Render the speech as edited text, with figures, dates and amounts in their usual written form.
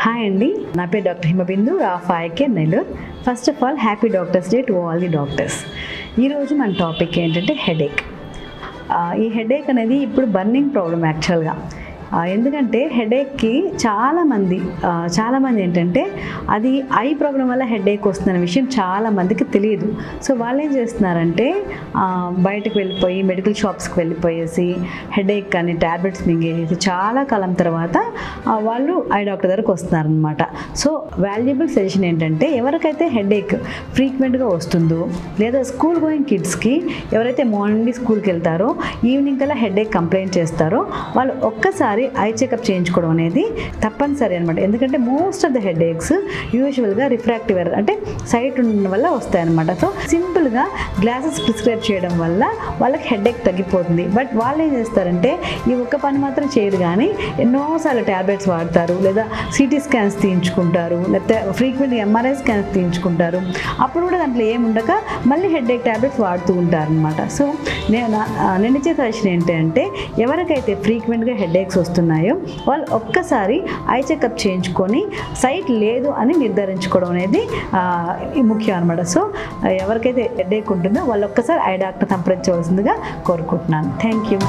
Hi అండి, నా పేరు డాక్టర్ హిమబిందు రాఫాయకే Nellore. First of all happy doctors day to all the doctors. ఈరోజు మన టాపిక్ ఏంటంటే హెడేక్. ఈ హెడేక్ అనేది ఇప్పుడు బర్నింగ్ ప్రాబ్లం యాక్చువల్గా. ఎందుకంటే హెడేక్కి చాలామంది ఏంటంటే అది ఐ ప్రాబ్లం వల్ల హెడేక్ వస్తుందనే విషయం చాలామందికి తెలియదు. సో వాళ్ళు ఏం చేస్తున్నారంటే బయటకు వెళ్ళిపోయి మెడికల్ షాప్స్కి వెళ్ళిపోయేసి హెడేక్ అని ట్యాబ్లెట్స్ మింగేసి చాలా కాలం తర్వాత వాళ్ళు ఐ డాక్టర్ దగ్గరకు వస్తున్నారనమాట. సో వాల్యుబుల్ సజెషన్ ఏంటంటే ఎవరికైతే హెడేక్ ఫ్రీక్వెంట్గా వస్తుందో లేదా స్కూల్ గోయింగ్ కిడ్స్కి ఎవరైతే మార్నింగ్ స్కూల్కి వెళ్తారో ఈవినింగ్ కల్లా హెడేక్ కంప్లైంట్ చేస్తారో వాళ్ళు ఒక్కసారి ఐ చెకప్ చేయించుకోవడం అనేది తప్పనిసరి అనమాట. ఎందుకంటే మోస్ట్ ఆఫ్ ద హెడేక్స్ యూజువల్గా రిఫ్రాక్టివ్ ఎర్రర్ అంటే సైట్ ఉండడం వల్ల వస్తాయి అనమాట. సో సింపుల్గా గ్లాసెస్ ప్రిస్క్రైబ్ చేయడం వల్ల వాళ్ళకి హెడేక్ తగ్గిపోతుంది. బట్ వాళ్ళు ఏం చేస్తారంటే ఈ ఒక్క పని మాత్రం చేయరు, కానీ ఎన్నోసార్లు ట్యాబ్లెట్స్ వాడతారు, లేదా సిటీ స్కాన్స్ తీయించుకుంటారు, లేకపోతే ఫ్రీక్వెంట్గా ఎంఆర్ఐ స్కాన్స్ తీయించుకుంటారు. అప్పుడు కూడా దాంట్లో ఏముండక మళ్ళీ హెడేక్ ట్యాబ్లెట్స్ వాడుతూ ఉంటారు అనమాట. సో నేను ఇచ్చే సజెషన్ ఏంటంటే ఎవరికైతే ఫ్రీక్వెంట్గా హెడేక్స్ వస్తున్నాయో వాళ్ళు ఒక్కసారి ఐ చెకప్ చేయించుకొని సైట్ లేదు అని నిర్ధారించుకోవడం అనేది ముఖ్యం అనమాట. సో ఎవరికైతే హెడేక్ ఉంటుందో వాళ్ళు ఒక్కసారి ఐ డాక్టర్ సంప్రదించవలసిందిగా కోరుకుంటున్నాను. Thank you.